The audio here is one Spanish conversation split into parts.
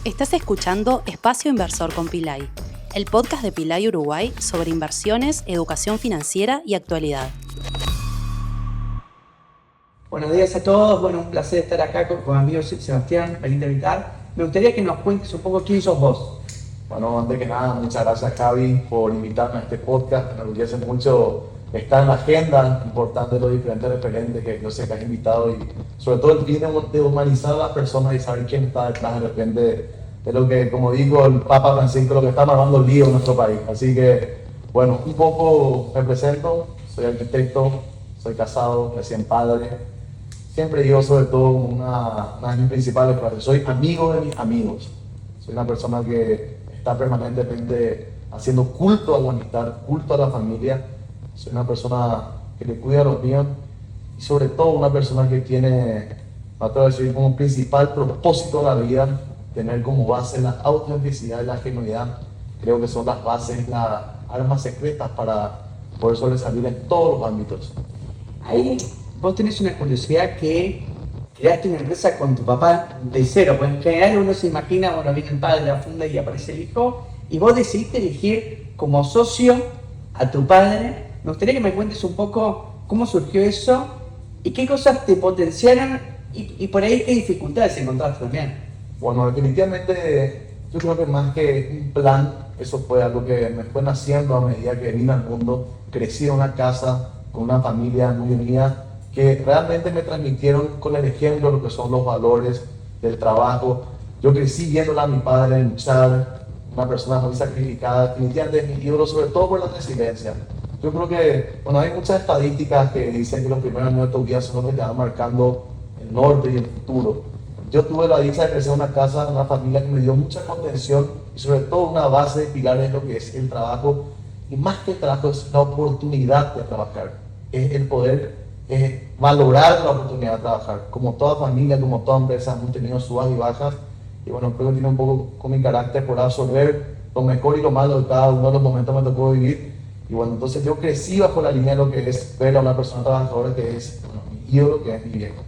Estás escuchando Espacio Inversor con Pilay, el podcast de Pilay Uruguay sobre inversiones, educación financiera y actualidad. Buenos días a todos, bueno, un placer estar acá con mi amigo Sebastián, feliz de invitar. Me gustaría que nos cuentes un poco quién sos vos. Bueno, antes que nada, muchas gracias Javi por invitarme a este podcast. Me enorgullece mucho estar en la agenda importante de los diferentes referentes que yo sé que has invitado y sobre todo el fin de humanizar a las personas y saber quién está detrás de repente de lo que, como dijo el Papa Francisco, lo que está armando el lío en nuestro país. Así que, bueno, un poco me presento, soy arquitecto, soy casado, recién padre. Siempre digo sobre todo una de mis principales frases, soy amigo de mis amigos. Soy una persona que está permanentemente haciendo culto a la amistad, culto a la familia. Soy una persona que le cuida a los míos y sobre todo una persona que tiene, me atrevo a decir, como principal propósito de la vida, tener como base la autenticidad y la genuinidad. Creo que son las bases, las armas secretas para poder sobresalir en todos los ámbitos. Ahí vos tenés una curiosidad que creaste una empresa con tu papá de cero, pues en general uno se imagina, bueno, viene el padre, la funda y aparece el hijo, y vos decidiste elegir como socio a tu padre. Me gustaría que me cuentes un poco cómo surgió eso y qué cosas te potenciaron y por ahí qué dificultades encontraste también. Bueno, definitivamente yo creo que más que un plan, eso fue algo que me fue naciendo a medida que vine al mundo. Crecí en una casa con una familia muy unida que realmente me transmitieron con el ejemplo lo que son los valores del trabajo. Yo crecí viéndole a mi padre luchar, una persona muy sacrificada, definitivamente es mi ídolo, sobre todo por la resiliencia. Yo creo que, bueno, hay muchas estadísticas que dicen que los primeros años de tu vida son los que te van marcando el norte y el futuro. Yo tuve la dicha de crecer en una casa, una familia que me dio mucha contención y sobre todo una base de pilares de lo que es el trabajo. Y más que el trabajo es la oportunidad de trabajar, es el poder valorar la oportunidad de trabajar. Como toda familia, como toda empresa, hemos tenido subas y bajas. Y bueno, creo que tiene un poco con mi carácter por absorber lo mejor y lo malo de cada uno de los momentos que me tocó vivir. Y bueno, entonces yo crecí bajo la línea de lo que es ver a una persona trabajadora que es, bueno, mi ídolo, que es mi viejo.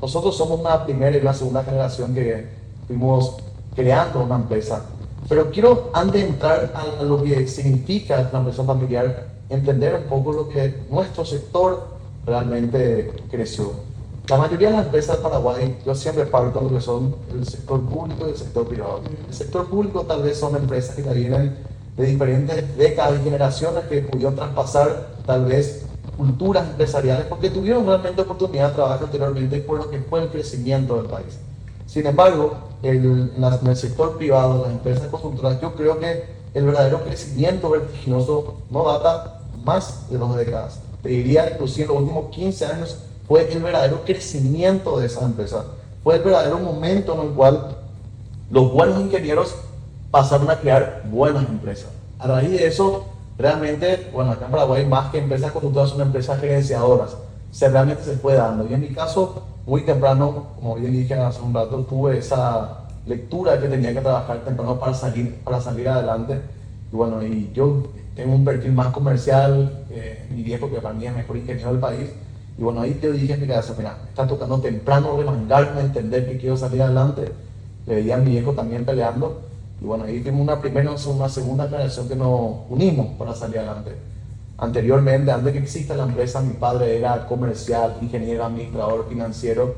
Nosotros somos una primera y una segunda generación que fuimos creando una empresa. Pero quiero, antes de entrar a lo que significa la empresa familiar, entender un poco lo que nuestro sector realmente creció. La mayoría de las empresas de Paraguay, yo siempre parto de lo que son el sector público y el sector privado. El sector público tal vez son empresas que ya vienen de diferentes décadas y generaciones que pudieron traspasar tal vez culturas empresariales porque tuvieron realmente oportunidad de trabajar anteriormente por lo que fue el crecimiento del país. Sin embargo, en el sector privado, las empresas constructoras, yo creo que el verdadero crecimiento vertiginoso no data más de 2 décadas. Te diría, inclusive en los últimos 15 años, fue el verdadero crecimiento de esa empresa. Fue el verdadero momento en el cual los buenos ingenieros pasaron a crear buenas empresas. A raíz de eso, realmente, bueno, acá en Paraguay, más que empresas constructoras, son empresas gerenciadoras. Realmente se fue dando. Y en mi caso, muy temprano, como bien dije hace un rato, tuve esa lectura de que tenía que trabajar temprano para salir adelante. Y bueno, y yo tengo un perfil más comercial, mi viejo que para mí es el mejor ingeniero del país. Y bueno, ahí te dije en mi cabeza, mira, me está tocando temprano remangarme, entender que quiero salir adelante. Le veía a mi viejo también peleando. Y bueno, ahí tuvimos una primera y una segunda generación que nos unimos para salir adelante. Anteriormente, antes que exista la empresa, mi padre era comercial, ingeniero, administrador, financiero.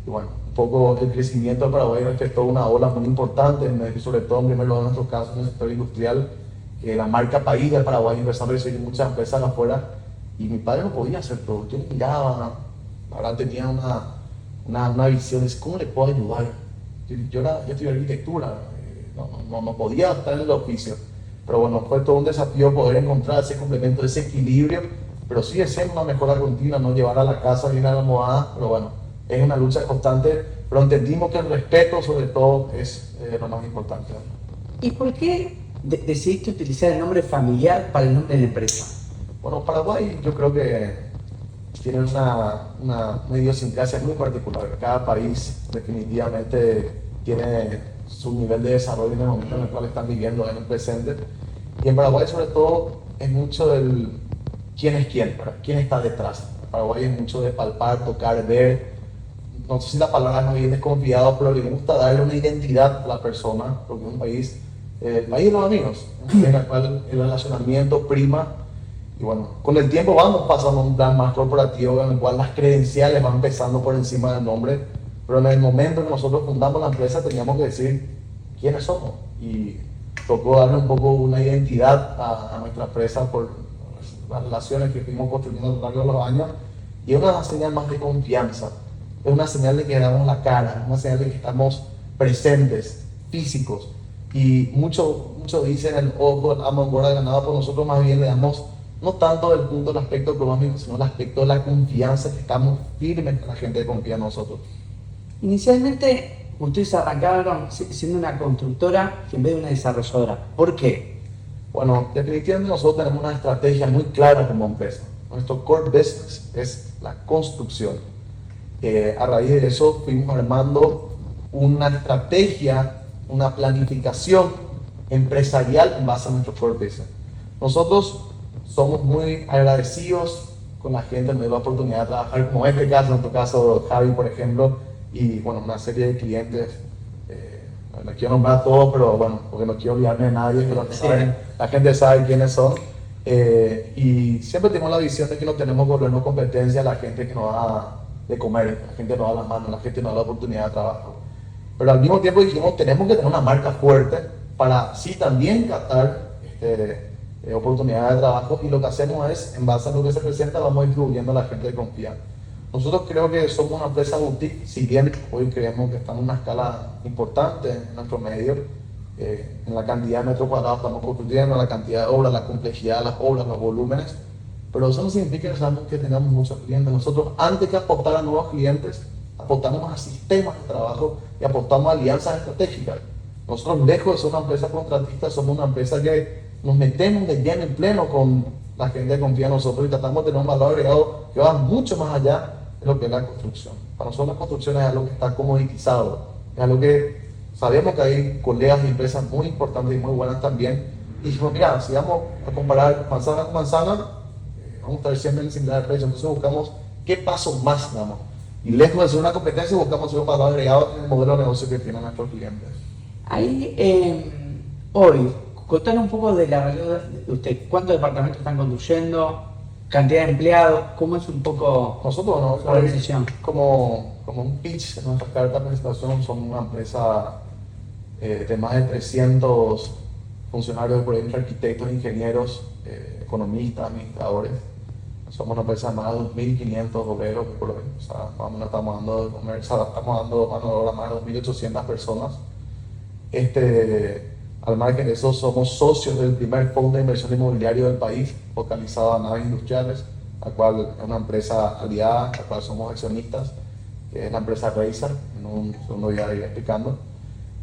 Y bueno, un poco el crecimiento de Paraguay afectó una ola muy importante, sobre todo en primer lugar en nuestro caso en el sector industrial, que la marca país de Paraguay empezó a recibir muchas empresas afuera. Y mi padre no podía hacer todo. Yo miraba, ahora tenía una visión de cómo le puedo ayudar. Yo estudié arquitectura, no podía estar en el oficio. Pero bueno, fue todo un desafío poder encontrar ese complemento, ese equilibrio, pero sigue siendo una mejora continua, no llevar a la casa bien acomodada, pero bueno, es una lucha constante, pero entendimos que el respeto sobre todo es lo más importante. ¿Y por qué decidiste utilizar el nombre familiar para el nombre de la empresa? Bueno, Paraguay yo creo que tiene una idiosincrasia muy particular. Cada país definitivamente tiene su nivel de desarrollo en el momento en el cual están viviendo en el presente. Y en Paraguay sobre todo es mucho del quién es quién, quién está detrás. En Paraguay es mucho de palpar, tocar, ver. no sé si la palabra es muy bien desconfiado, pero le gusta darle una identidad a la persona, porque es un país, el país de los amigos, en el cual el relacionamiento prima. Y bueno, con el tiempo vamos pasando a un plan más corporativo en el cual las credenciales van pesando por encima del nombre, pero en el momento que nosotros fundamos la empresa teníamos que decir quiénes somos, y tocó darle un poco una identidad a nuestra empresa por las relaciones que fuimos construyendo a lo largo de los años, y es una señal más de confianza, es una señal de que damos la cara, una señal de que estamos presentes, físicos, y mucho dicen el ojo, el amo engorda el ganado, por nosotros más bien le damos no tanto del punto del aspecto económico, sino el aspecto de la confianza, que estamos firmes con la gente que confía en nosotros. Inicialmente, ustedes arrancaron siendo una constructora en vez de una desarrolladora. ¿Por qué? Bueno, definitivamente nosotros tenemos una estrategia muy clara como empresa. Nuestro core business es la construcción. A raíz de eso fuimos armando una estrategia, una planificación empresarial en base a nuestro core business. Nosotros somos muy agradecidos con la gente que nos da la oportunidad de trabajar, como en este caso, en tu caso, Javi, por ejemplo, y bueno, una serie de clientes. No quiero nombrar a todos, pero bueno, porque no quiero olvidarme de nadie, pero la gente sabe quiénes son. Y siempre tenemos la visión de que no tenemos que volvernos competencia a la gente que nos da de comer, la gente que nos da las manos, la gente que nos da la oportunidad de trabajo. Pero al mismo tiempo dijimos, tenemos que tener una marca fuerte para sí también captar oportunidades de trabajo, y lo que hacemos es, en base a lo que se presenta, vamos distribuyendo a la gente que confía. Nosotros creo que somos una empresa boutique, si bien hoy creemos que estamos en una escala importante en nuestro medio, en la cantidad de metros cuadrados estamos construyendo, la cantidad de obras, la complejidad de las obras, los volúmenes, pero eso no significa que tengamos muchos clientes. Nosotros, antes que apostar a nuevos clientes, apostamos a sistemas de trabajo y apostamos a alianzas estratégicas. Nosotros, lejos de ser una empresa contratista, somos una empresa que nos metemos de lleno en pleno con la gente que confía en nosotros y tratamos de tener un valor agregado que va mucho más allá de lo que es la construcción. Para nosotros la construcción es algo que está comoditizado, es algo que sabemos que hay colegas y empresas muy importantes y muy buenas también, y dijimos, mira, si vamos a comparar manzana con manzana, vamos a estar siempre en similar precio. Entonces buscamos qué paso más damos, y lejos de ser una competencia buscamos ser un valor agregado en el modelo de negocio que tienen nuestros clientes. Ahí, hoy, contanos un poco de la realidad de usted. ¿Cuántos departamentos están construyendo? ¿Cantidad de empleados? ¿Cómo es un poco nosotros, la organización? Como un pitch en nuestra carta de presentación, somos una empresa de más de 300 funcionarios, por ejemplo, arquitectos, ingenieros, economistas, administradores. Somos una empresa de más de 2.500 obreros, por hoy. O sea, estamos dando mano de obra a más de 2.800 personas. Al margen de eso, somos socios del primer fondo de inversión inmobiliario del país, focalizado en naves industriales, la cual es una empresa aliada, la cual somos accionistas, que es la empresa Razer. En un segundo voy a ir explicando.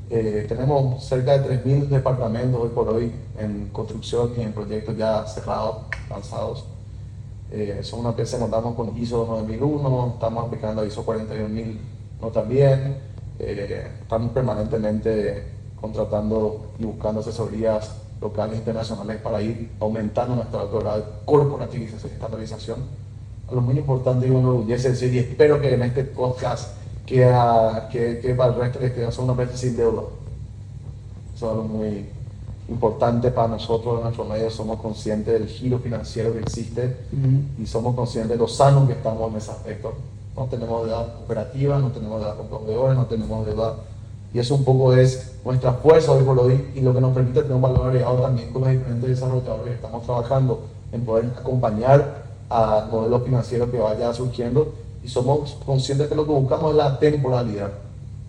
Tenemos cerca de 3.000 departamentos hoy por hoy en construcción y en proyectos ya cerrados, lanzados. Somos una empresa que contamos con ISO 9001, estamos aplicando ISO 41001 también. Estamos permanentemente contratando y buscando asesorías locales e internacionales para ir aumentando nuestra grado de corporativización y estandarización. Lo muy importante y me enorgullece decir, y espero que en este podcast que para el resto de que somos una empresa sin deuda. Eso es algo muy importante para nosotros en nuestro medio. Somos conscientes del giro financiero que existe y somos conscientes de lo sanos que estamos en ese aspecto. No tenemos deuda operativa, no tenemos deuda con proveedores, no tenemos deuda. Y eso un poco es nuestra fuerza hoy por hoy, y lo que nos permite tener un valor agregado también con los diferentes desarrolladores que estamos trabajando en poder acompañar a modelos financieros que vaya surgiendo, y somos conscientes que lo que buscamos es la temporalidad.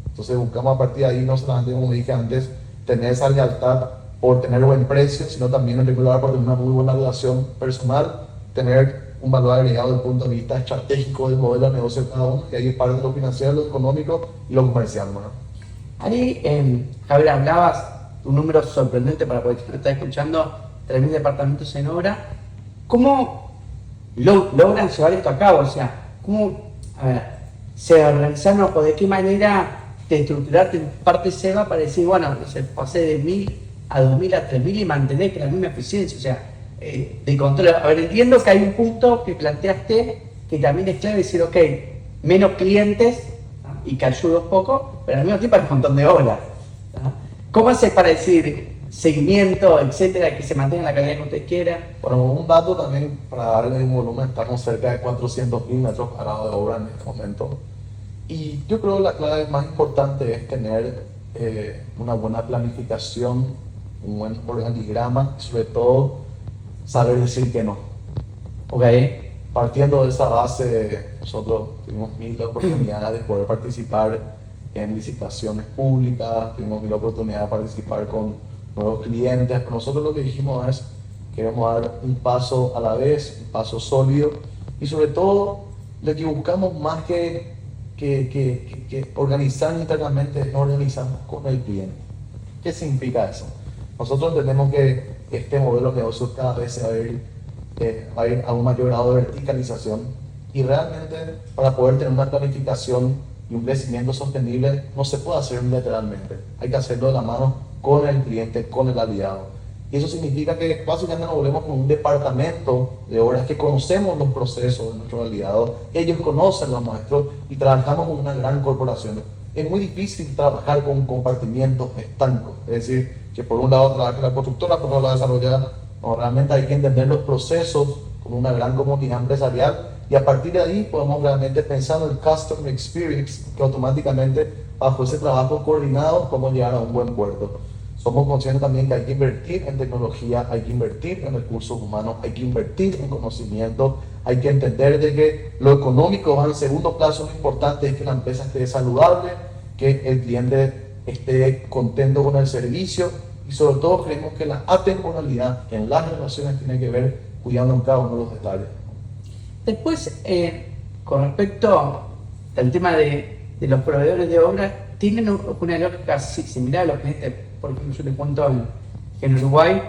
Entonces buscamos a partir de ahí no solamente, como dije antes, tener esa lealtad por tener buen precio, sino también en regular por tener una muy buena relación personal, tener un valor agregado desde el punto de vista estratégico del modelo de negocio de cada uno, y ahí es parte de lo financiero, lo económico y lo comercial, ¿no? Ahí, Javier, hablabas un número sorprendente para poder estar escuchando, 3.000 departamentos en obra. ¿Cómo logran llevar esto a cabo? O sea, ¿cómo se organizaron o de qué manera te estructuraste en parte SEBA para decir, bueno, pasé de 1.000 a 2.000 a 3.000 y mantener la misma eficiencia? O sea, de control. A ver, entiendo que hay un punto que planteaste que también es clave, decir, ok, menos clientes, ¿no? y que ayuda un poco, pero al mismo tiempo hay un montón de obras. ¿No? ¿Cómo haces para decir seguimiento, etcétera, que se mantenga la calidad que usted quiera? Bueno, un dato también para darle un volumen, estamos cerca de 400.000 metros cuadrados de obra en este momento. Y yo creo que la clave más importante es tener una buena planificación, un buen organigrama y sobre todo saber decir que no. Ok. Partiendo de esa base, nosotros tuvimos 1000 oportunidades de poder participar en licitaciones públicas, tuvimos 1000 oportunidades de participar con nuevos clientes, pero nosotros lo que dijimos es queremos dar un paso a la vez, un paso sólido y sobre todo lo que buscamos más que organizar internamente es no organizarnos con el cliente. ¿Qué significa eso? Nosotros entendemos que este modelo de negocio cada vez se va a ir a un mayor grado de verticalización y realmente para poder tener una planificación y un crecimiento sostenible no se puede hacer unilateralmente, hay que hacerlo de la mano con el cliente, con el aliado. Y eso significa que básicamente nos volvemos con un departamento de obras que conocemos los procesos de nuestros aliados, ellos conocen los nuestros y trabajamos con una gran corporación. Es muy difícil trabajar con compartimientos estancos, es decir, que por un lado trabaja la constructora, por otro lado la desarrolladora. No, realmente hay que entender los procesos con una gran comunidad empresarial y a partir de ahí podemos realmente pensar en el customer experience que automáticamente bajo ese trabajo coordinado podemos llegar a un buen puerto. Somos conscientes también que hay que invertir en tecnología, hay que invertir en recursos humanos, hay que invertir en conocimiento, hay que entender de que lo económico va en segundo plazo, lo importante es que la empresa esté saludable, que el cliente esté contento con el servicio y sobre todo creemos que la atemporalidad en las relaciones tiene que ver cuidando en cada uno de los detalles. Después, con respecto al tema de los proveedores de obra, tienen una lógica similar a los clientes. Por ejemplo, yo te cuento que en Uruguay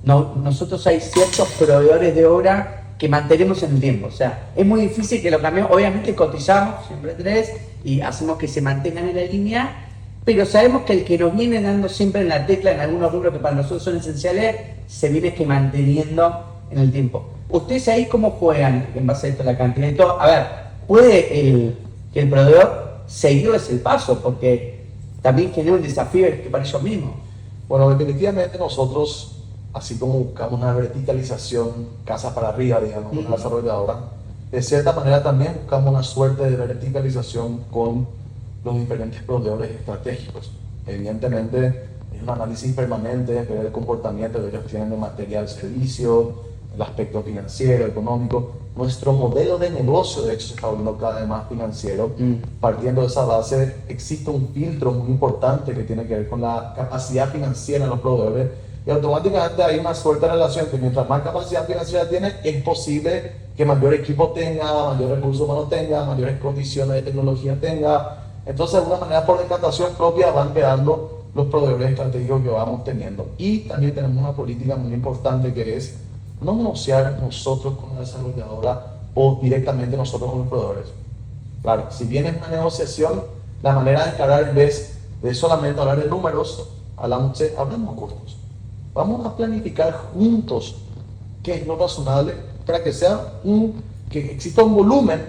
nosotros hay ciertos proveedores de obra que mantenemos en el tiempo. O sea, es muy difícil que lo cambiemos. Obviamente cotizamos siempre 3 y hacemos que se mantengan en la línea, pero sabemos que el que nos viene dando siempre en la tecla en algunos rubros que para nosotros son esenciales, se viene que manteniendo en el tiempo. ¿Ustedes ahí cómo juegan en base a esto, la cantidad y todo? A ver, ¿puede que el proveedor seguirles el paso? Porque también genera un desafío que para ellos mismos. Bueno, definitivamente nosotros, así como buscamos una verticalización casa para arriba, digamos, una desarrolladora, de cierta manera también buscamos una suerte de verticalización con los diferentes proveedores estratégicos. Evidentemente, es un análisis permanente, ver el comportamiento que ellos tienen de material, servicio, el aspecto financiero, económico. Nuestro modelo de negocio, de hecho, se está volviendo cada vez más financiero. Partiendo de esa base, existe un filtro muy importante que tiene que ver con la capacidad financiera de los proveedores y automáticamente hay una suerte de relación que mientras más capacidad financiera tiene, es posible que mayor equipo tenga, mayor recursos humanos tenga, mayores condiciones de tecnología tenga. Entonces, de alguna manera, por decantación propia, van quedando los proveedores estratégicos que vamos teniendo. Y también tenemos una política muy importante que es no negociar nosotros con la desarrolladora o directamente nosotros con los proveedores. Claro, si bien es una negociación, la manera de encarar en vez de solamente hablar de números, hablamos de costos. Vamos a planificar juntos qué es lo razonable para que que exista un volumen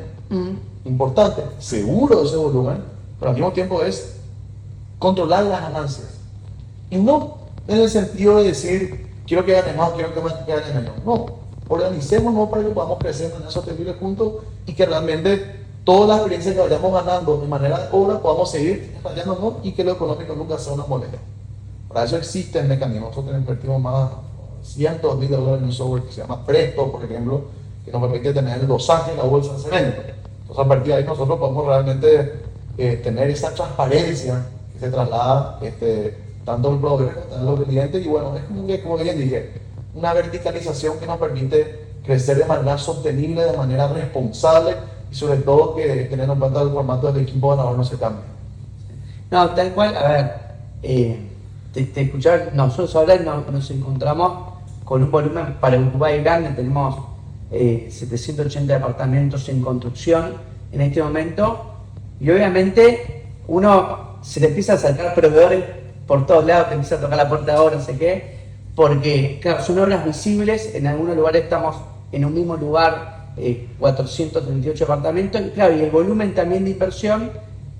importante, seguro de ese volumen, pero al mismo tiempo es controlar las ganancias. Y no en el sentido de decir quiero que gane más, quiero que gane menos. No, organicémonos para que podamos crecer de manera sostenible juntos y que realmente todas las experiencias que vayamos ganando de manera de obra podamos seguir fallándonos y que lo económico nunca sea una molestia. Para eso existen mecanismos. Nosotros invertimos más cientos de miles de dólares en un software que se llama Presto, por ejemplo, que nos permite tener los ángeles en la bolsa de cemento. Entonces, a partir de ahí nosotros podemos realmente tener esa transparencia que se traslada tanto el proveedor como los clientes, y bueno, es como bien dije, una verticalización que nos permite crecer de manera sostenible, de manera responsable y sobre todo que teniendo en cuenta el formato del equipo ganador no se cambie. No, tal cual, a ver, te escuchaba, nosotros ahora nos encontramos con un volumen para Uruguay grande, tenemos 780 departamentos en construcción en este momento y obviamente uno se le empieza a acercar proveedores por todos lados, te empieza a tocar la puerta ahora, no sé qué, porque claro, son obras visibles, en algunos lugares estamos en un mismo lugar, 438 departamentos, y claro, y el volumen también de inversión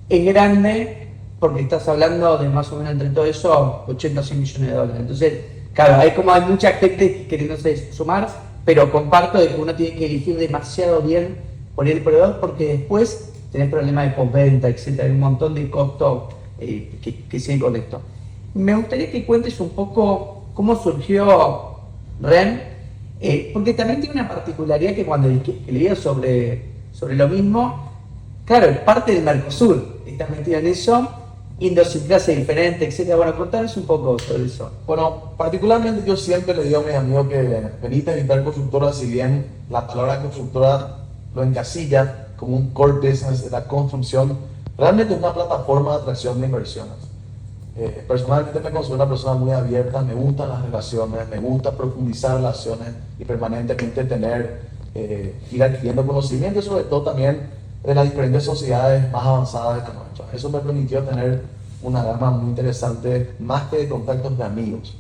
es grande porque estás hablando de más o menos entre todo eso 80 o 100 millones de dólares. Entonces, claro, hay mucha gente queriéndose sumar, pero comparto de que uno tiene que elegir demasiado bien por el proveedor porque después tenés problemas de postventa, etcétera, hay un montón de costos que siguen con esto. Me gustaría que cuentes un poco cómo surgió REN, porque también tiene una particularidad que cuando leía sobre lo mismo, claro, es parte del Mercosur, estás metido en eso, idiosincrasia diferente, etcétera. Bueno, contanos un poco sobre eso. Bueno, particularmente yo siempre le digo a mis amigos que veniste a visitar constructora, si bien la palabra constructora lo encasilla como un core business de la construcción, realmente es una plataforma de atracción de inversiones. Personalmente me considero una persona muy abierta, me gustan las relaciones, me gusta profundizar relaciones y permanentemente ir adquiriendo conocimiento y sobre todo también de las diferentes sociedades más avanzadas de la nuestra. Eso me permitió tener una gama muy interesante, más que de contactos de amigos.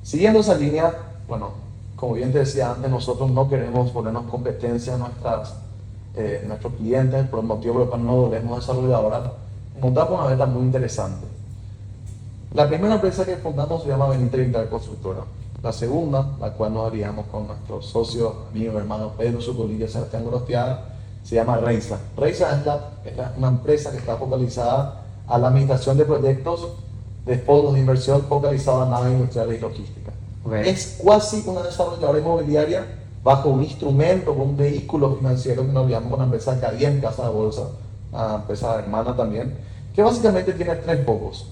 Siguiendo esa línea, bueno, como bien te decía antes, nosotros no queremos ponernos competencia a nuestros clientes, por el motivo por el cual no volvemos desarrolladora. Montamos una meta muy interesante. La primera empresa que fundamos se llama Benítez Vital Constructora. La segunda, la cual nos aliamos con nuestros socios, amigos, hermanos Pedro Zucolilla y Sebastián Gorostiaga, se llama Reisa. Reisa es una empresa que está focalizada a la administración de proyectos de fondos de inversión focalizados en naves industriales y logística. Okay. Es casi una desarrolladora inmobiliaria bajo un instrumento, un vehículo financiero que nos aliamos con la empresa Cadien Casa de Bolsa, una empresa hermana también, que básicamente tiene tres focos.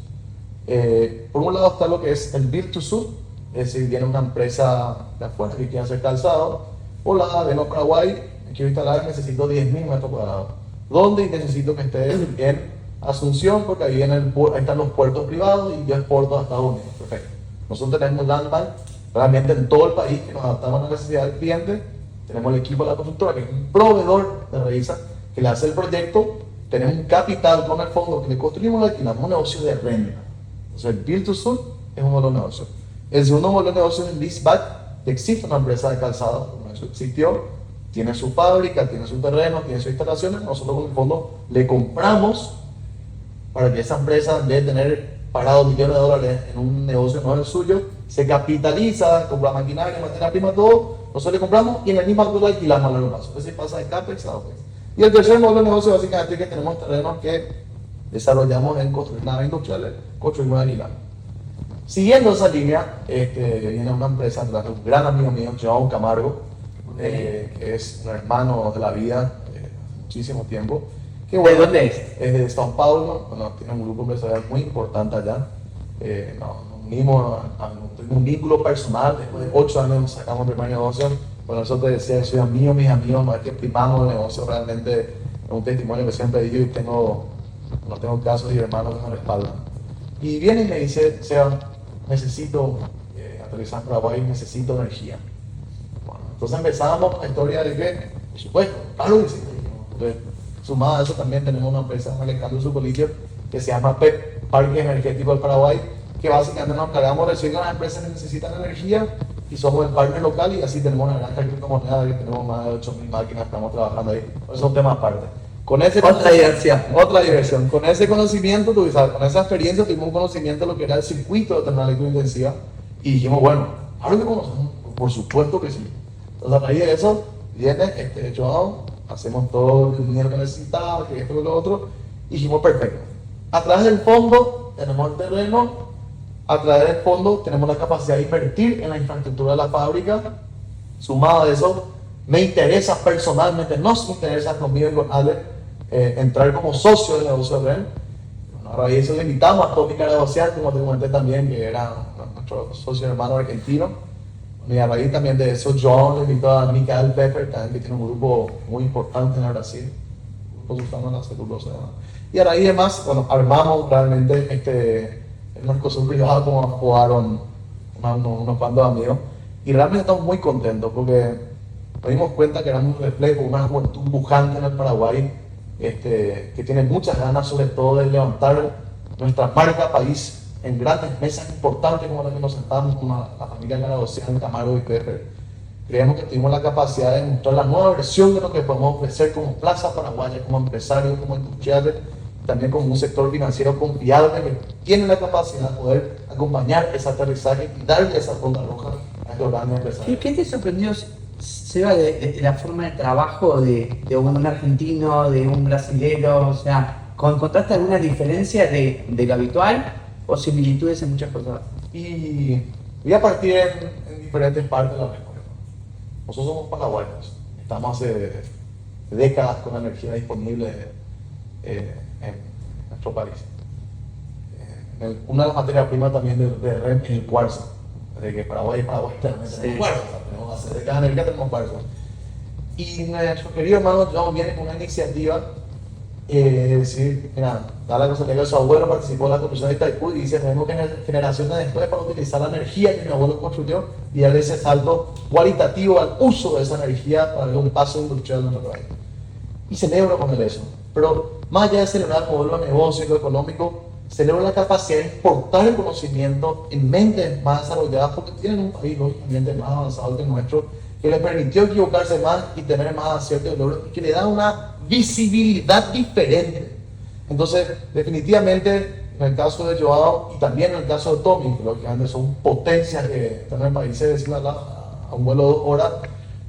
Por un lado está lo que es el Build to Suit, es decir, viene una empresa de afuera que quiere hacer calzado. Hola, vengo a Paraguay, quiero instalar, necesito 10.000 metros cuadrados. ¿Dónde? Necesito que esté en Asunción, porque ahí están los puertos privados y yo exporto a Estados Unidos. Perfecto. Nosotros tenemos landbank realmente en todo el país que nos adaptamos a la necesidad del cliente. Tenemos el equipo de la constructora, que es un proveedor de Reisa, que le hace el proyecto. Tenemos un capital con el fondo que le construimos y alquilamos un negocio de renta. Entonces, el Build to Suit es uno de los negocios. El segundo modelo de negocio es el leaseback, que existe una empresa de calzado, como eso existió, tiene su fábrica, tiene su terreno, tiene sus instalaciones. Nosotros con el fondo le compramos para que esa empresa, en vez de tener parado millones de dólares en un negocio no es el suyo, se capitaliza, compra maquinaria, materia prima, todo. Nosotros le compramos y en el mismo acto lo alquilamos a largo plazo. Ese pasa de CAPEX a OPEX. Y el tercer modelo de negocio básicamente es que tenemos terrenos que desarrollamos en construir naves industriales, construimos y alquilamos. Siguiendo esa línea, viene una empresa de un gran amigo mío, João Camargo, que es un hermano de la vida de muchísimo tiempo. Que, bueno, ¿de dónde es? Es de São Paulo, bueno, tiene un grupo empresarial muy importante allá. Nos unimos a un vínculo personal, después de 8 años sacamos el primer negocio. Bueno, eso te decía, soy amigo, mis amigos, no es que primamos el negocio, realmente es un testimonio que siempre digo y no tengo casos y hermanos que me respaldan. Y viene y me dice, Seba, necesito aterrizar en Paraguay, necesito energía. Bueno, entonces empezábamos la historia de que, por supuesto, claro que sí. Entonces, sumado a eso también tenemos una empresa en Alejandro Zucolillo que se llama PEP, Parque Energético del Paraguay, que básicamente nos encargamos de recibir a las empresas que necesitan energía y somos el partner local y así tenemos una granja criptomoneda que tenemos más de 8.000 máquinas, estamos trabajando ahí. Eso es un tema aparte. Con ese Otra diversión. Con ese conocimiento, con esa experiencia, tuvimos un conocimiento de lo que era el circuito de terminal electrointensiva y dijimos, bueno, ahora que conocemos, por supuesto que sí. Entonces a raíz de eso, viene Joao, hacemos todo el dinero que necesitaba, que esto y lo otro, y dijimos, perfecto. A través del fondo tenemos el terreno, a través del fondo tenemos la capacidad de invertir en la infraestructura de la fábrica. Sumado a eso, me interesa personalmente, nos interesa conmigo y con Ale, entrar como socio del negocio de REN. Bueno, a raíz de eso le invitamos a Tommy Caragocian, como te comenté también, que era nuestro socio hermano argentino. Y a raíz también de eso, John le invitó a Michael Pepper, también, que tiene un grupo muy importante en el Brasil, grupo usando la celulosa. Y a raíz de más, bueno, armamos realmente el Mercosur privado, como jugaron unos cuantos amigos. Y realmente estamos muy contentos porque nos dimos cuenta que éramos un reflejo, una juventud pujante en el Paraguay, que tiene muchas ganas sobre todo de levantar nuestra marca país en grandes mesas importantes como la que nos sentamos con la familia Caragocian, Camargo y Pepper. Creemos que tuvimos la capacidad de mostrar la nueva versión de lo que podemos ofrecer como Plaza Paraguaya, como empresarios, como industriales, también como un sector financiero confiable que tiene la capacidad de poder acompañar ese aterrizaje y darle esa ronda roja a estos grandes empresarios. ¿Qué te sorprendió, Seba, de la forma de trabajo de un argentino, de un brasilero? O sea, ¿encontraste alguna diferencia de lo habitual o similitudes en muchas cosas? Y voy a partir en diferentes partes de la respuesta. Nosotros somos paraguayos, estamos hace décadas con la energía disponible en nuestro país. Una de las materias primas también de REM es el cuarzo. Desde que Paraguay tenemos cuarzo, tenemos hace décadas energía, tenemos cuarzo. Y nuestro querido hermano John viene con una iniciativa de decir, mira, da la cosa que su abuelo participó en la construcción de Itaipú y dice, tenemos generaciones después para utilizar la energía que mi abuelo construyó y darle ese salto cualitativo al uso de esa energía para darle un paso industrial en nuestro país. Y celebro con él eso. Pero más allá de celebrar el modelo de negocio y lo económico, celebro la capacidad de exportar el conocimiento en mentes más desarrolladas porque tienen un país lógicamente más avanzado que el nuestro, que les permitió equivocarse más y tener más aciertos y logros y que le da una visibilidad diferente. Entonces, definitivamente, en el caso de Joao y también en el caso de Tommy, que lógicamente son potencias que están en el país, de decir a un vuelo de 2 horas,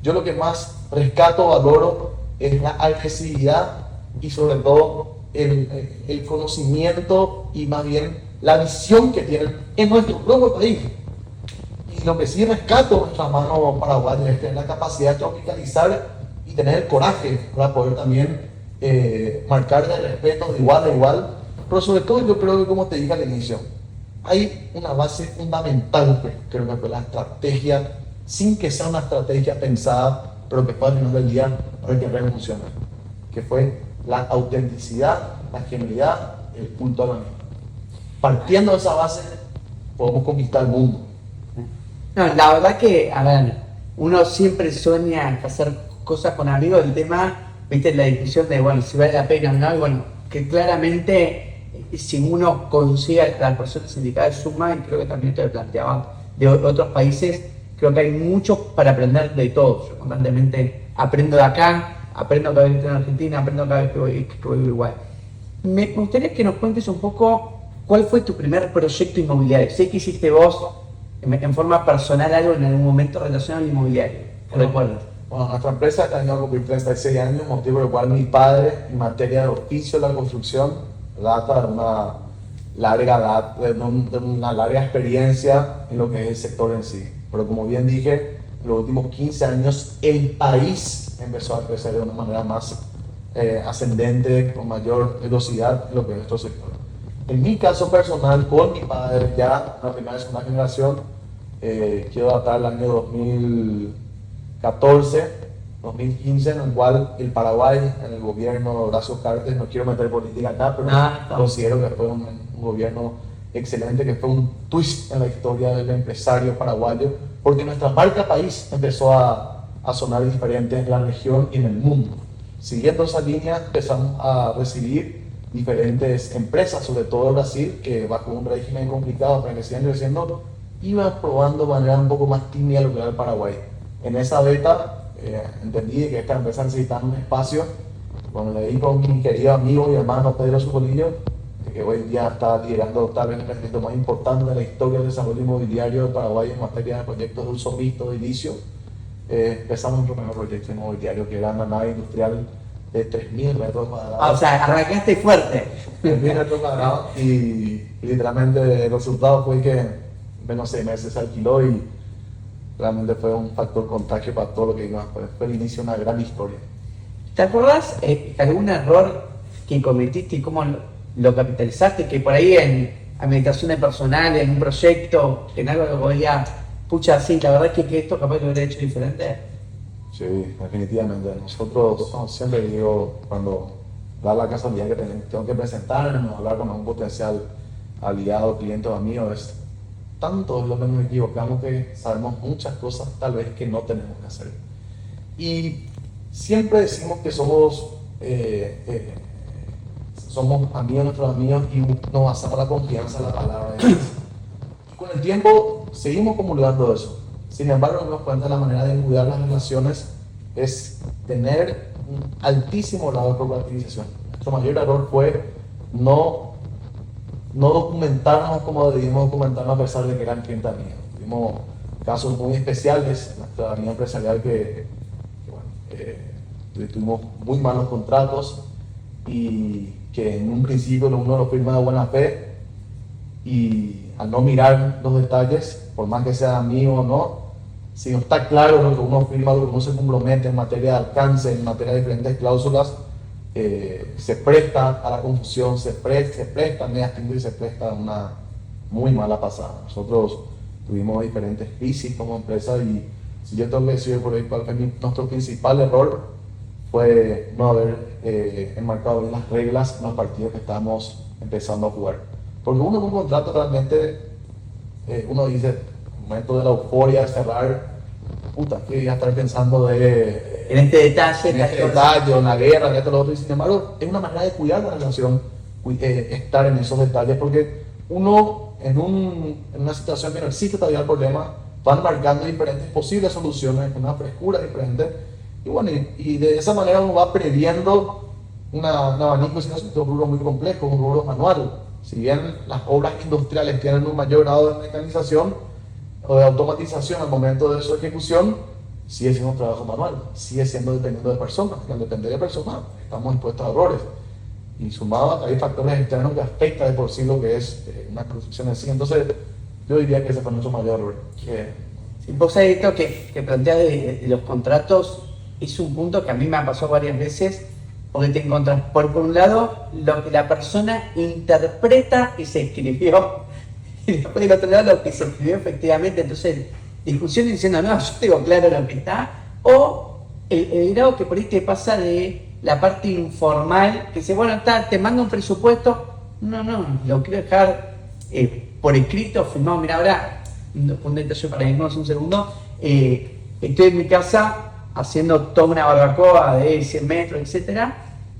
yo lo que más rescato, valoro, es la agresividad y sobre todo el conocimiento y más bien la visión que tienen en nuestro propio país. Y lo que sí rescato en nuestras manos paraguayas es tener la capacidad de tropicalizar y tener el coraje para poder también marcar el respeto de igual a igual. Pero sobre todo yo creo que, como te dije al inicio, hay una base fundamental, creo que fue la estrategia, sin que sea una estrategia pensada, pero que pueda tener el día para que realmente funcione, que fue la autenticidad, la genuinidad, el culto a la misma. Partiendo de esa base, podemos conquistar el mundo. No, la verdad que, a ver, uno siempre sueña hacer cosas con amigos. El tema, viste, la discusión de, bueno, si vale la pena o no, y bueno, que claramente, si uno consigue a las personas indicadas, suma, y creo que también te lo planteaba de otros países, creo que hay mucho para aprender de todos. Yo constantemente aprendo de acá, aprendo cada vez que estoy en Argentina, aprendo cada vez que voy a Uruguay. Me gustaría que nos cuentes un poco cuál fue tu primer proyecto inmobiliario. Sé que hiciste vos en forma personal algo en algún momento relacionado al inmobiliario. ¿Recuerdas? Bueno, nuestra empresa está en cumplir 36 años, motivo por el cual mi padre, en materia de oficio de la construcción, data de una larga edad, de una larga experiencia en lo que es el sector en sí. Pero como bien dije, en los últimos 15 años el país empezó a crecer de una manera más ascendente, con mayor velocidad en lo que es nuestro sector. En mi caso personal, con mi padre, ya la primera y segunda generación, quiero datar el año 2014, 2015, en el cual el Paraguay, en el gobierno de Horacio Cartes, no quiero meter política acá, pero considero que fue un gobierno excelente, que fue un twist en la historia del empresario paraguayo, porque nuestra marca país empezó a sonar diferente en la región y en el mundo. Siguiendo esa línea, empezamos a recibir diferentes empresas, sobre todo de Brasil, que bajo un régimen complicado, pero que siguen creciendo, iban probando de manera un poco más tímida lo que era el Paraguay. En esa beta entendí que esta empresa necesitaba un espacio. Cuando le digo a mi querido amigo y hermano Pedro Sucolillo, que hoy en día está liderando tal vez el proyecto más importante de la historia del desarrollo inmobiliario de Paraguay en materia de proyectos de uso mixto, de inicio, empezamos nuestro primer proyecto inmobiliario, que era una nave industrial de 3.000 metros cuadrados. O sea, arrancaste fuerte. 3.000 metros cuadrados y literalmente el resultado fue que en menos de 6 meses se alquiló y realmente fue un factor contagio para todo lo que iba. Fue el inicio de una gran historia. ¿Te acuerdas algún error que cometiste y cómo lo capitalizaste? Que por ahí en administración personal, en un proyecto, en algo que podía, pucha, sí, la verdad es que esto capaz lo hubiera hecho diferente. Sí, definitivamente. Nosotros, siempre digo, cuando da la casualidad que tengo que presentarme, hablar con un potencial aliado, cliente o amigo, es tanto lo que nos equivocamos que sabemos muchas cosas tal vez que no tenemos que hacer. Y siempre decimos que somos amigos de nuestros amigos y nos basamos en la confianza en la palabra de Dios. Y con el tiempo seguimos acumulando eso. Sin embargo, nos damos cuenta de la manera de cuidar las relaciones es tener un altísimo grado de corporativización. Nuestro mayor error fue no documentarnos como debimos documentarnos a pesar de que eran clientes míos. Tuvimos casos muy especiales en nuestra línea empresarial que tuvimos muy malos contratos y que en un principio uno lo firma de buena fe y al no mirar los detalles, por más que sea amigo o no, si no está claro lo que uno firma, lo que uno se compromete en materia de alcance, en materia de diferentes cláusulas, se presta a la confusión, se presta a medias tintas y se presta a una muy mala pasada. Nosotros tuvimos diferentes crisis como empresa y si yo tengo que decir por ahí cuál fue nuestro principal error fue no haber enmarcado bien las reglas en los partidos que estábamos empezando a jugar. Porque uno en un contrato realmente, uno dice, en el momento de la euforia, de cerrar, puta, que voy a estar pensando en este detalle, en la guerra, en esto, lo otro, y sin embargo, es una manera de cuidar la relación, estar en esos detalles, porque uno, en una situación que no existe todavía el problema, van marcando diferentes posibles soluciones, con una frescura diferente, y bueno, y de esa manera uno va previendo un abanico, si no es un rubro muy complejo, un rubro manual. Si bien las obras industriales tienen un mayor grado de mecanización o de automatización al momento de su ejecución, sigue siendo un trabajo manual, sigue siendo dependiendo de personas, y al depender de personas estamos expuestos a errores. Y sumado a que hay factores externos que afectan de por sí lo que es una construcción en sí. Entonces, yo diría que ese fue nuestro mayor error. Sí, vos sabés esto que planteas de los contratos, es un punto que a mí me ha pasado varias veces, porque te encontrás, por un lado, lo que la persona interpreta que se escribió, y después del otro lado lo que se escribió efectivamente. Entonces, discusiones diciendo, no, yo tengo claro lo que está, o el grado que por ahí te pasa de la parte informal, que dice, bueno, te mando un presupuesto, no, lo quiero dejar por escrito, firmado. Mira, ahora, un detalle para irnos un segundo, estoy en mi casa haciendo toda una barbacoa de 100 metros, etc.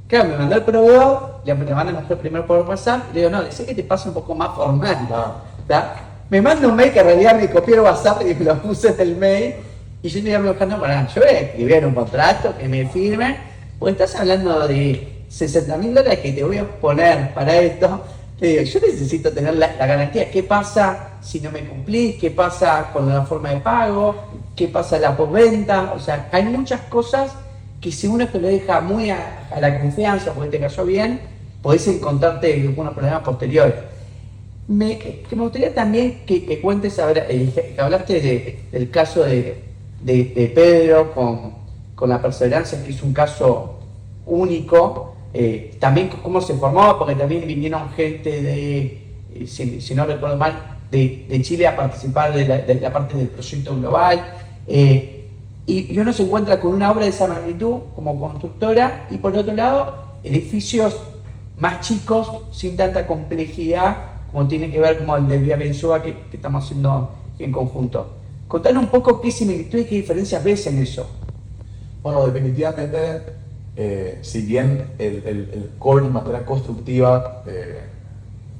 Claro, me mandó el proveedor, le mandan a primero por WhatsApp, y le digo, no, dice que te pasa un poco más formal. Me manda un mail que en realidad me copió el WhatsApp y me lo puse en el mail, y yo le digo, buscando, bueno, yo voy a escribir un contrato que me firme, porque estás hablando de $60.000 que te voy a poner para esto. Le digo, yo necesito tener la garantía. ¿Qué pasa si no me cumplís? ¿Qué pasa con la forma de pago? ¿Qué pasa la postventa? O sea, hay muchas cosas que si uno te lo deja muy a la confianza, porque te cayó bien, podés encontrarte con unos problemas posteriores. Me gustaría también que cuentes, que hablaste del caso de Pedro con la perseverancia, que es un caso único. También cómo se formó, porque también vinieron gente de, si no recuerdo mal, de Chile a participar de la parte del proyecto global. Y uno se encuentra con una obra de esa magnitud como constructora y por otro lado edificios más chicos, sin tanta complejidad como tiene que ver como el de Vía Benzúa que estamos haciendo en conjunto. Contanos un poco qué similitudes y qué diferencias ves en eso. Bueno, definitivamente, si bien el core en materia constructiva,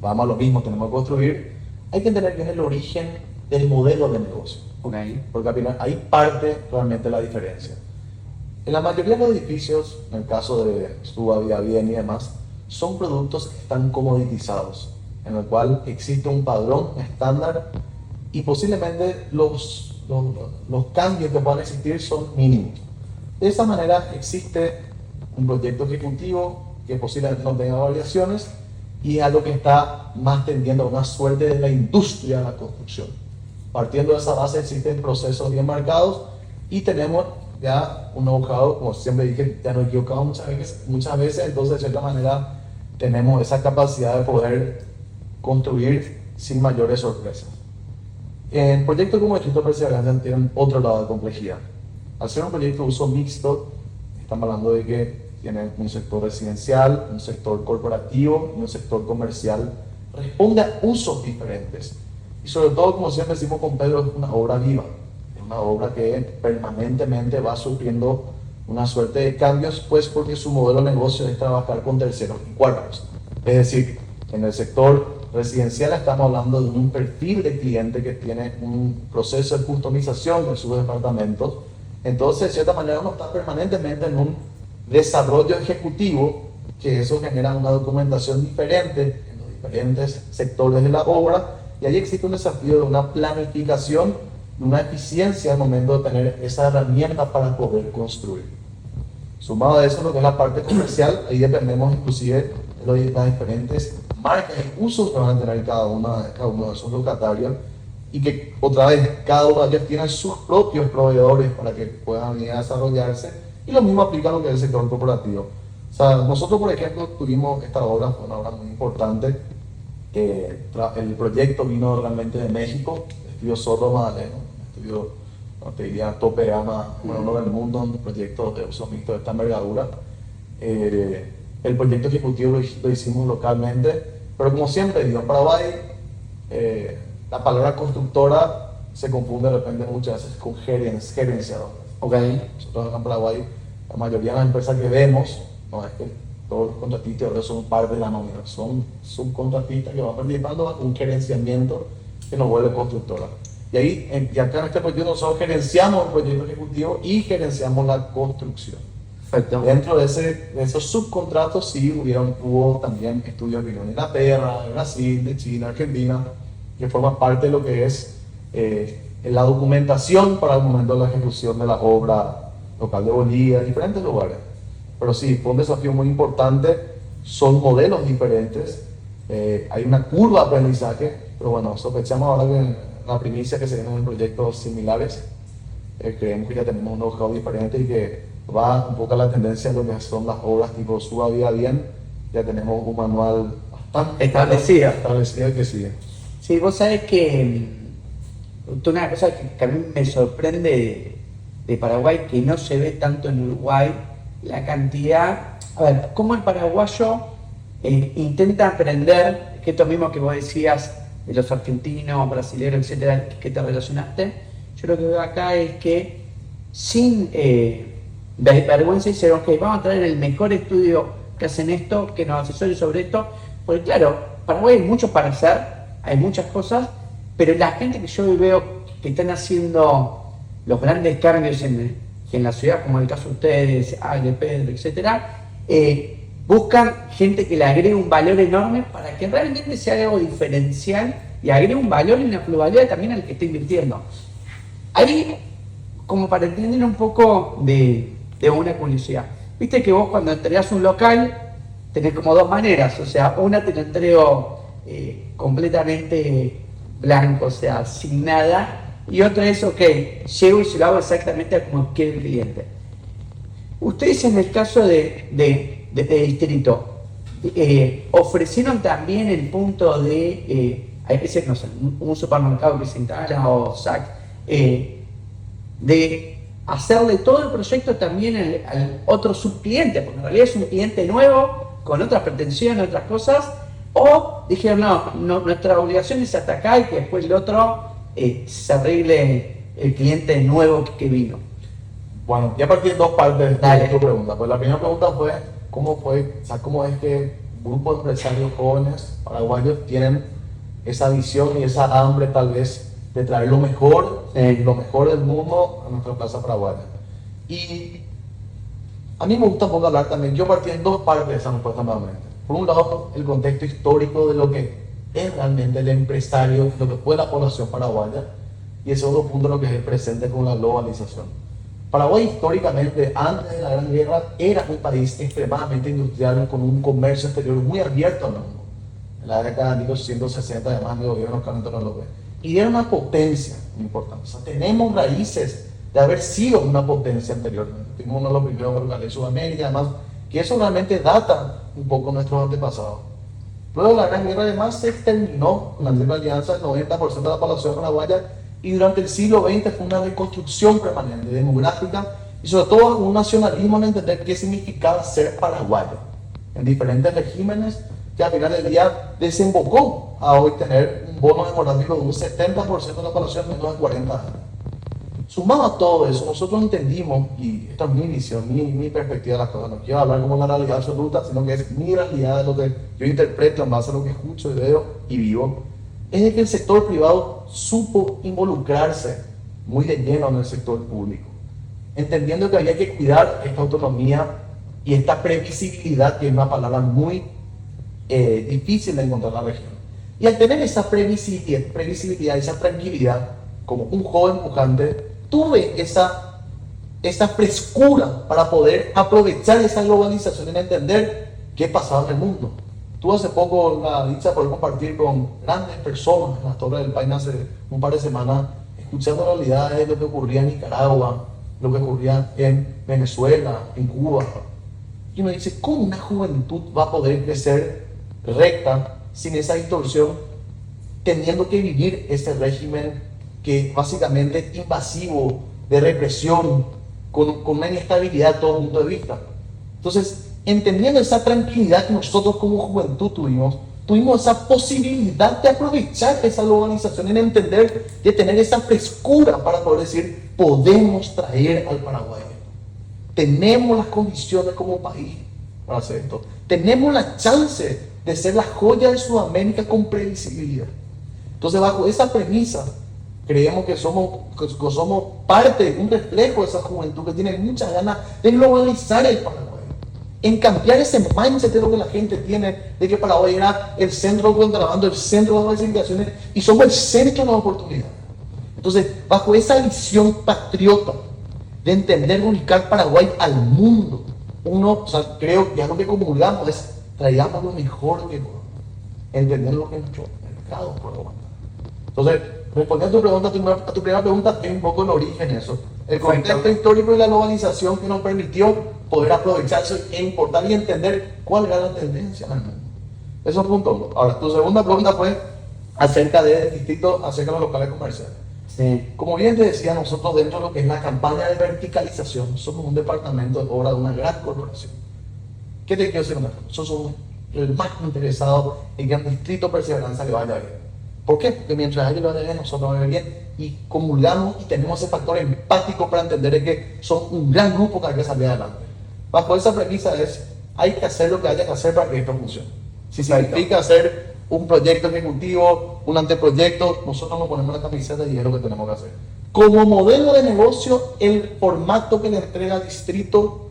vamos a lo mismo, tenemos que construir, hay que entender que es el origen del modelo de negocio. Okay. Porque al final ahí parte realmente la diferencia. En la mayoría de los edificios, en el caso de Suba, Vía Bien y demás, son productos que están comoditizados, en el cual existe un padrón estándar y posiblemente los cambios que puedan existir son mínimos. De esa manera existe un proyecto ejecutivo que posiblemente no tenga variaciones y es algo que está más tendiendo a una suerte de la industria de la construcción. Partiendo de esa base existen procesos bien marcados y tenemos ya un know-how, como siempre dije, ya nos equivocamos muchas veces, entonces de cierta manera tenemos esa capacidad de poder construir sin mayores sorpresas. En proyectos como Distrito Perseverancia tienen otro lado de complejidad. Al ser un proyecto de uso mixto, estamos hablando de que tiene un sector residencial, un sector corporativo y un sector comercial, responde a usos diferentes. Y sobre todo, como siempre decimos con Pedro, es una obra viva, es una obra que permanentemente va sufriendo una suerte de cambios, pues porque su modelo de negocio es trabajar con terceros y cuartos. Es decir, en el sector residencial estamos hablando de un perfil de cliente que tiene un proceso de customización de sus departamentos. Entonces, de cierta manera, uno está permanentemente en un desarrollo ejecutivo que eso genera una documentación diferente en los diferentes sectores de la obra, y ahí existe un desafío de una planificación, de una eficiencia al momento de tener esa herramienta para poder construir. Sumado a eso, lo que es la parte comercial, ahí dependemos inclusive de las diferentes marcas y usos que van a tener cada uno de esos locatarios, y que otra vez cada uno de ellos tiene sus propios proveedores para que puedan ir a desarrollarse, y lo mismo aplica a lo que es el sector corporativo. O sea, nosotros, por ejemplo, tuvimos esta obra, fue una obra muy importante. El proyecto vino realmente de México, estudio Sordo Magdaleno, estudio, no te diría, tope de gama, uno del mundo en proyectos de uso mixto de esta envergadura. El proyecto ejecutivo lo hicimos localmente, pero como siempre digo, en Paraguay la palabra constructora se confunde de repente muchas veces con gerenciador. Okay. Nosotros acá en Paraguay, la mayoría de las empresas que vemos, no es que todos los contratistas ahora son parte de la nómina, son subcontratistas que van participando a un gerenciamiento que nos vuelve constructora. Y acá en este proyecto nosotros gerenciamos el proyecto ejecutivo y gerenciamos la construcción. Perfecto. Dentro de esos subcontratos sí hubo también estudios que vinieron de Inglaterra, de Brasil, de China, Argentina, que forman parte de lo que es la documentación para el momento de la ejecución de la obra local de Bolivia, diferentes lugares. Pero sí, fue un desafío muy importante, son modelos diferentes, hay una curva de aprendizaje, pero bueno, sospechamos ahora que la primicia que se vienen en proyectos similares, creemos que ya tenemos un know-how diferente y que va un poco a la tendencia de lo que son las obras tipo Suba Vida Bien. Ya tenemos un manual bastante establecido que sigue. Sí, vos sabés que una cosa que a mí me sorprende de Paraguay, que no se ve tanto en Uruguay, la cantidad, a ver, cómo el paraguayo intenta aprender, que esto mismo que vos decías de los argentinos, brasileños, etcétera, que te relacionaste, yo lo que veo acá es que sin vergüenza dicen, ok, vamos a traer el mejor estudio que hacen esto, que nos asesore sobre esto, porque claro, Paraguay hay mucho para hacer, hay muchas cosas, pero la gente que yo veo que están haciendo los grandes cambios en la ciudad, como en el caso de ustedes, Ale, Pedro, etcétera, buscan gente que le agregue un valor enorme para que realmente sea algo diferencial y agregue un valor y una pluralidad también al que está invirtiendo. Ahí, como para entender un poco de una curiosidad, viste que vos cuando entregás un local tenés como dos maneras, o sea, una te lo entrego completamente blanco, o sea, sin nada, y otra es, ok, llego y se lo hago exactamente como quiere el cliente. Ustedes en el caso de Distrito, ofrecieron también el punto de, hay veces, no sé, un supermercado que se instala o SAC, de hacerle todo el proyecto también al otro subcliente, porque en realidad es un cliente nuevo, con otras pretensiones, otras cosas, o dijeron, no, nuestra obligación es hasta acá y que después el otro se arregle el cliente nuevo que vino. Bueno, ya partí en dos partes de tu pregunta. Pues la primera pregunta fue, ¿cómo es que grupos de empresarios jóvenes paraguayos tienen esa visión y esa hambre tal vez de traer lo mejor del mundo a nuestra plaza paraguaya? Y a mí me gusta un poco hablar también, yo partí en dos partes de esa respuesta nuevamente. Por un lado, el contexto histórico de lo que es realmente el empresario, lo que fue la población paraguaya, y el segundo punto, lo que es el presente con la globalización. Paraguay históricamente, antes de la Gran Guerra, era un país extremadamente industrial con un comercio exterior muy abierto al mundo. En la década de 1860, además, el gobierno Carlos Antonio López. Y era una potencia muy importante. O sea, tenemos raíces de haber sido una potencia anteriormente. Fuimos uno de los primeros ferrocarriles de Sudamérica, además, que eso realmente data un poco nuestros antepasados. Luego de la Gran Guerra, además, se terminó con la Triple Alianza, el 90% de la población paraguaya, y durante el siglo XX fue una reconstrucción permanente, demográfica, y sobre todo un nacionalismo en entender qué significaba ser paraguayo, en diferentes regímenes, que al final del día desembocó a hoy tener un bono demográfico de un 70% de la población menos de 40 años. Sumado a todo eso, nosotros entendimos, y esta es mi visión, mi perspectiva de las cosas, no quiero hablar como la realidad absoluta, sino que es mi realidad, de lo que yo interpreto en base a lo que escucho y veo y vivo, es de que el sector privado supo involucrarse muy de lleno en el sector público, entendiendo que había que cuidar esta autonomía y esta previsibilidad, que es una palabra muy difícil de encontrar en la región. Y al tener esa previsibilidad, esa tranquilidad, como un joven pujante, tuve esa frescura para poder aprovechar esa globalización en entender qué pasaba en el mundo. Tuve hace poco la dicha de poder compartir con grandes personas en las Torres del Paine hace un par de semanas, escuchando realidades de lo que ocurría en Nicaragua, lo que ocurría en Venezuela, en Cuba. Y uno dice, ¿cómo una juventud va a poder crecer recta sin esa distorsión, teniendo que vivir ese régimen que básicamente es invasivo, de represión, con una inestabilidad de todo punto de vista? Entonces, entendiendo esa tranquilidad que nosotros como juventud tuvimos esa posibilidad de aprovechar esa globalización, en entender, de tener esa frescura para poder decir, podemos traer al Paraguay. Tenemos las condiciones como país para hacer esto. Tenemos la chance de ser la joya de Sudamérica con previsibilidad. Entonces, bajo esa premisa, creemos que somos parte, un reflejo de esa juventud que tiene muchas ganas de globalizar el Paraguay, en cambiar ese mindset de lo que la gente tiene, de que Paraguay era el centro del contrabando, el centro de las falsificaciones, y somos el centro de las oportunidades. Entonces, bajo esa visión patriota de entender, ubicar Paraguay al mundo, creo que algo que comulgamos es traigamos lo mejor que podamos, entender lo que nuestro mercado puede aguantar. Entonces, respondiendo a tu primera pregunta, es un poco el origen de eso. El contexto histórico y la globalización que nos permitió poder aprovecharse e importar y entender cuál era la tendencia en el mundo. Eso es punto uno. Ahora, tu segunda pregunta fue acerca del distrito, acerca de los locales comerciales. Sí. Como bien te decía, nosotros dentro de lo que es la campaña de verticalización, somos un departamento de obra de una gran corporación. ¿Qué te quiero decir con esto? Nosotros somos el más interesado en que el distrito Perseverancia le vaya bien. ¿Por qué? Porque mientras a ellos le vaya bien, nosotros vamos a ir bien, y comulgamos y tenemos ese factor empático para entender que son un gran grupo que hay que salir adelante. Bajo esa premisa hay que hacer lo que haya que hacer para que esto funcione. Si significa hacer un proyecto ejecutivo, un anteproyecto, nosotros nos ponemos la camiseta y es lo que tenemos que hacer. Como modelo de negocio, el formato que le entrega al distrito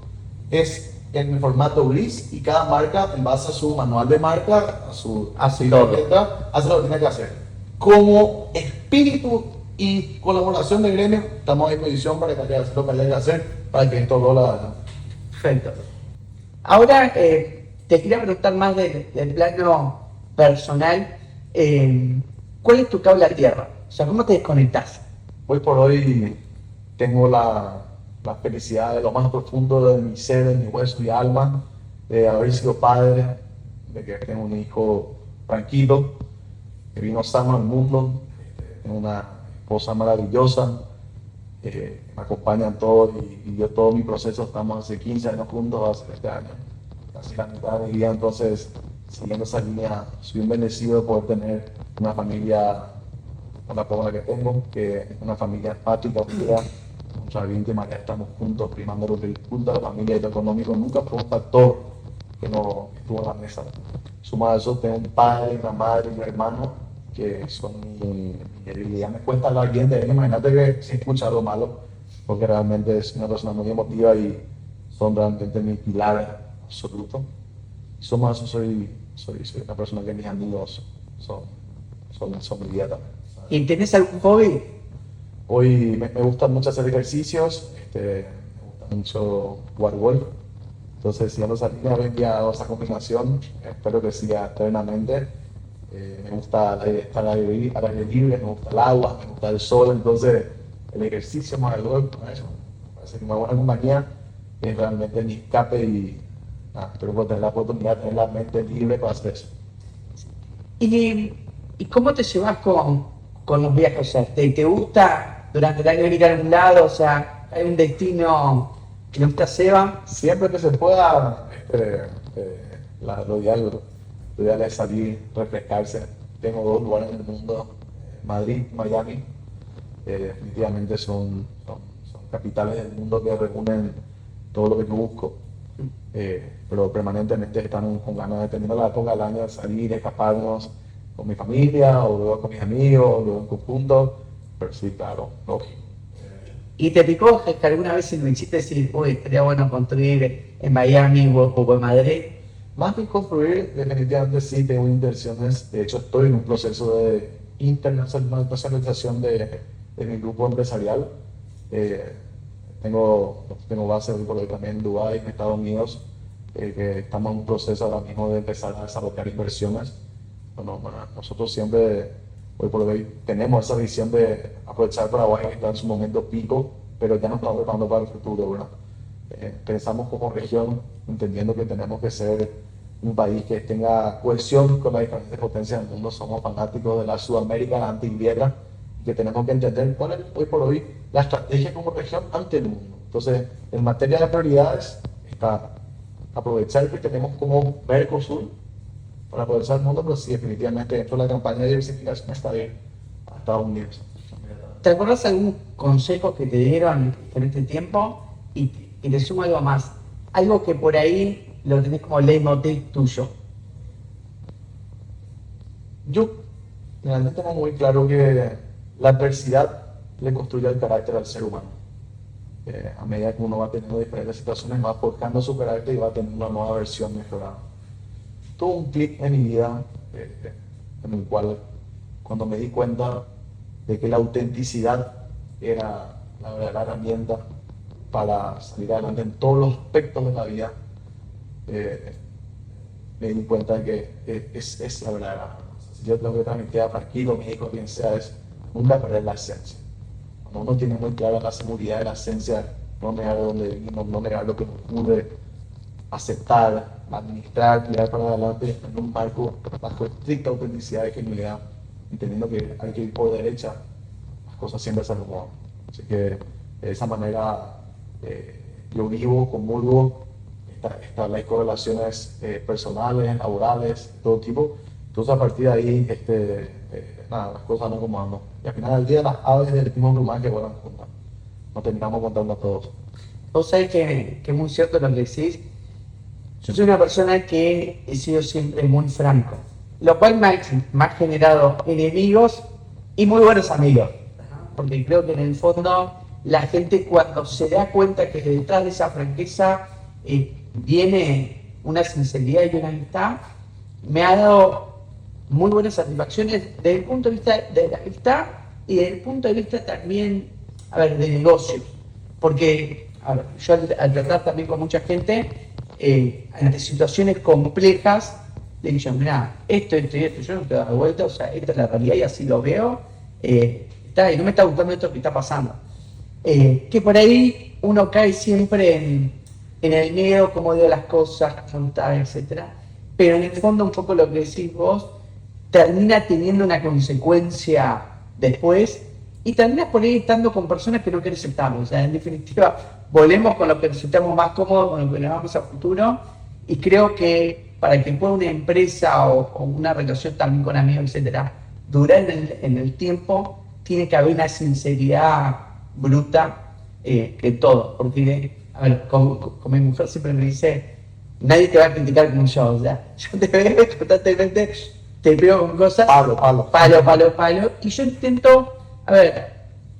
es en el formato gris, y cada marca, en base a su manual de marca, a su tarjeta, hace lo que tiene que hacer. Como espíritu y colaboración del gremio, estamos a disposición para que haya lo que haya que hacer para que esto lo haga. Perfecto. Ahora te quería preguntar más del plano personal. ¿Cuál es tu cable a tierra? O sea, ¿cómo te desconectas? Hoy por hoy tengo la felicidad de lo más profundo de mi ser, de mi hueso y alma, de haber sido padre, de que tengo un hijo tranquilo, que vino sano al mundo, tengo una esposa maravillosa, me acompaña en todo, y yo todo mi proceso, estamos hace 15 años juntos, hace este año, casi la mitad de mi vida. Entonces, siguiendo esa línea, soy un bendecido de poder tener una familia con la forma que tengo, que es una familia empática, unida. Nuestra vida y María estamos juntos, primando lo que disfruta la familia, y lo económico nunca fue un factor que no estuvo en la mesa. Sumado a eso, tengo un padre, una madre y un hermano que son mi debilidad. Me cuesta hablar bien de él, imagínate que se escucha algo malo, porque realmente es una persona muy emotiva y son realmente mi pilar absoluto. Y sumado a eso, soy una persona que mis amigos son mi vida también. ¿Y tenés algún hobby? Hoy me gusta mucho hacer ejercicios, me gusta mucho jugar golf. Entonces, si ando a haber enviado esa combinación, espero que siga eternamente. Me gusta estar al aire libre, me gusta el agua, me gusta el sol. Entonces, el ejercicio más el golf, eso me parece una buena compañía, es realmente mi escape, y espero tener la oportunidad de tener la mente libre para hacer eso. ¿Y cómo te llevas con los viajes? O sea, ¿te gusta durante el año ir a algún lado? O sea, ¿hay un destino que no te ceba? Siempre que se pueda, lo ideal es salir, refrescarse. Tengo 2 lugares en el mundo, Madrid y Miami. Definitivamente son capitales del mundo que reúnen todo lo que yo busco. Pero permanentemente estamos con ganas de tener la época del año de salir, escaparnos con mi familia, o luego con mis amigos, o luego en conjunto. Pero sí, claro, lógico. ¿Y te picó que alguna vez en me hiciste decir, uy, estaría bueno construir en Miami o en Madrid? Más que construir, definitivamente sí tengo intenciones. De hecho, estoy en un proceso de internacionalización de mi grupo empresarial. Eh, tengo base hoy por hoy también en Dubái, en Estados Unidos, que estamos en un proceso ahora mismo de empezar a desarrollar inversiones. Bueno, nosotros siempre, hoy por hoy, tenemos esa visión de aprovechar Paraguay que está en su momento pico, pero ya nos estamos preparando para el futuro, ¿verdad? Pensamos como región, entendiendo que tenemos que ser un país que tenga cohesión con las diferentes potencias del mundo. Somos fanáticos de la Sudamérica anti-guerra, que tenemos que entender cuál es hoy por hoy la estrategia como región ante el mundo. Entonces, en materia de prioridades, está aprovechar que tenemos como Mercosur para aprovechar el mundo, pero sí, definitivamente dentro de la campaña de diversificación está bien a Estados Unidos. ¿Te acuerdas algún consejo que te dieron en este tiempo? Y te sumo algo más, algo que por ahí lo tenés como leitmotiv tuyo. Yo realmente tengo muy claro que la adversidad le construye el carácter al ser humano. A medida que uno va teniendo diferentes situaciones, va forjando su carácter y va teniendo una nueva versión mejorada. Tuve un clic en mi vida en el cual, cuando me di cuenta de que la autenticidad era la verdadera herramienta para salir adelante en todos los aspectos de la vida, me di cuenta de que es la verdadera. Yo tengo que transmitir a Franquito, mi hijo, quien sea, es nunca perder la esencia. Cuando uno tiene muy clara la seguridad de la esencia, no negar de dónde vino, no negar lo que nos pude, aceptar, administrar, tirar para adelante en un marco bajo estricta autenticidad y genuinidad, entendiendo que hay que ir por derecha, las cosas siempre se acomodan. Así que de esa manera yo vivo, comulgo, establezco relaciones personales, laborales, todo tipo. Entonces a partir de ahí, las cosas no acomodan. Y al final del día las aves del mismo plumaje vuelan juntas. Nos terminamos contando a todos. Vos sabés que es muy cierto lo que decís. Yo soy una persona que he sido siempre muy franco, lo cual me ha generado enemigos y muy buenos amigos. Porque creo que en el fondo la gente, cuando se da cuenta que detrás de esa franqueza viene una sinceridad y una amistad, me ha dado muy buenas satisfacciones desde el punto de vista de la amistad y desde el punto de vista también, de negocios. Porque yo al tratar también con mucha gente, ante situaciones complejas, le digo, mira, esto, yo no te doy vuelta, o sea, esta es la realidad y así lo veo, y no me está gustando esto que está pasando. Que por ahí uno cae siempre en el miedo, cómo digo las cosas, contar, etc. Pero en el fondo, un poco lo que decís vos, termina teniendo una consecuencia después y terminas por ahí estando con personas que no querés estar. O sea, en definitiva, volvemos con lo que nos sentamos más cómodos, con lo que nos vamos a futuro, y creo que para que pueda una empresa o una relación también con amigos, etc., durar en el tiempo, tiene que haber una sinceridad bruta de todo. Porque, como mi mujer siempre me dice, nadie te va a criticar como yo. O sea, yo te veo constantemente, te veo con cosas palo, y yo intento,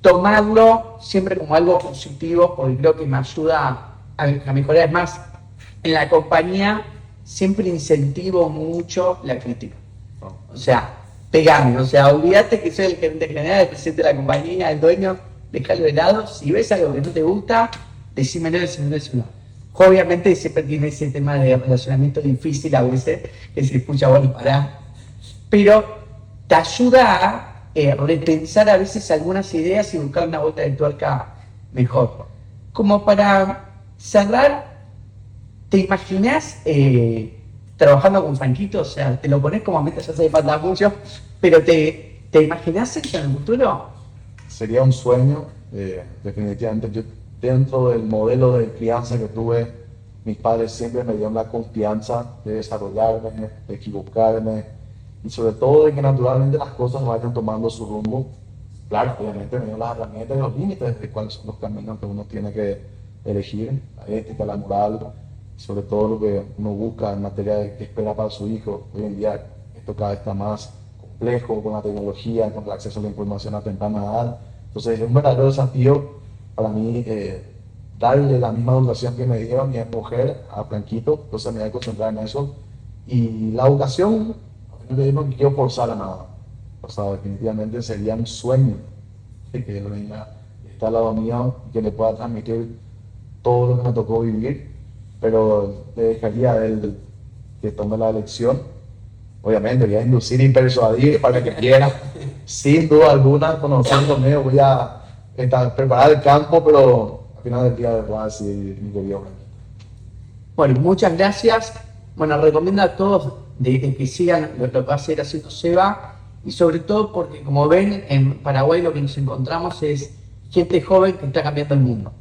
tomarlo siempre como algo positivo, porque creo que me ayuda a mejorar. Es más, en la compañía siempre incentivo mucho la crítica. O sea, pegarme, olvídate que soy el gerente general, el presidente de la compañía, el dueño, dejalo de lado. Si ves algo que no te gusta, decímelo. Obviamente siempre tiene ese tema de relacionamiento difícil a veces, que se escucha, bueno, pará. Pero te ayuda a repensar a veces algunas ideas y buscar una vuelta de tuerca mejor. Como para cerrar, ¿te imaginas trabajando con Franquito? O sea, te lo pones como meta, ya se me falta mucho, pero ¿te imaginas eso en el futuro? Sería un sueño, definitivamente. Yo, dentro del modelo de crianza que tuve, mis padres siempre me dieron la confianza de desarrollarme, de equivocarme, y sobre todo de que naturalmente las cosas vayan tomando su rumbo. Claro, obviamente me dio las herramientas y los límites de cuáles son los caminos que uno tiene que elegir, la ética, la moral, sobre todo lo que uno busca en materia de qué espera para su hijo. Hoy en día esto cada vez está más complejo con la tecnología, con el acceso a la información a temprana edad. Entonces es un verdadero desafío para mí darle la misma educación que me dieron mi mujer a Franquito, entonces me voy a concentrar en eso. Y la educación, no quiero forzar a nada, o sea, definitivamente sería un sueño de que él venga, está al lado mío, que le pueda transmitir todo lo que me tocó vivir, pero le dejaría a él que tome la elección. Obviamente voy a inducir y persuadir para que quiera, sin duda alguna, conociéndome, voy a preparar el campo, pero al final del día voy a decir mi querido. Bueno, muchas gracias. Bueno, recomiendo a todos de que sigan lo que va a hacer haciendo Seba, y sobre todo porque, como ven, en Paraguay lo que nos encontramos es gente joven que está cambiando el mundo.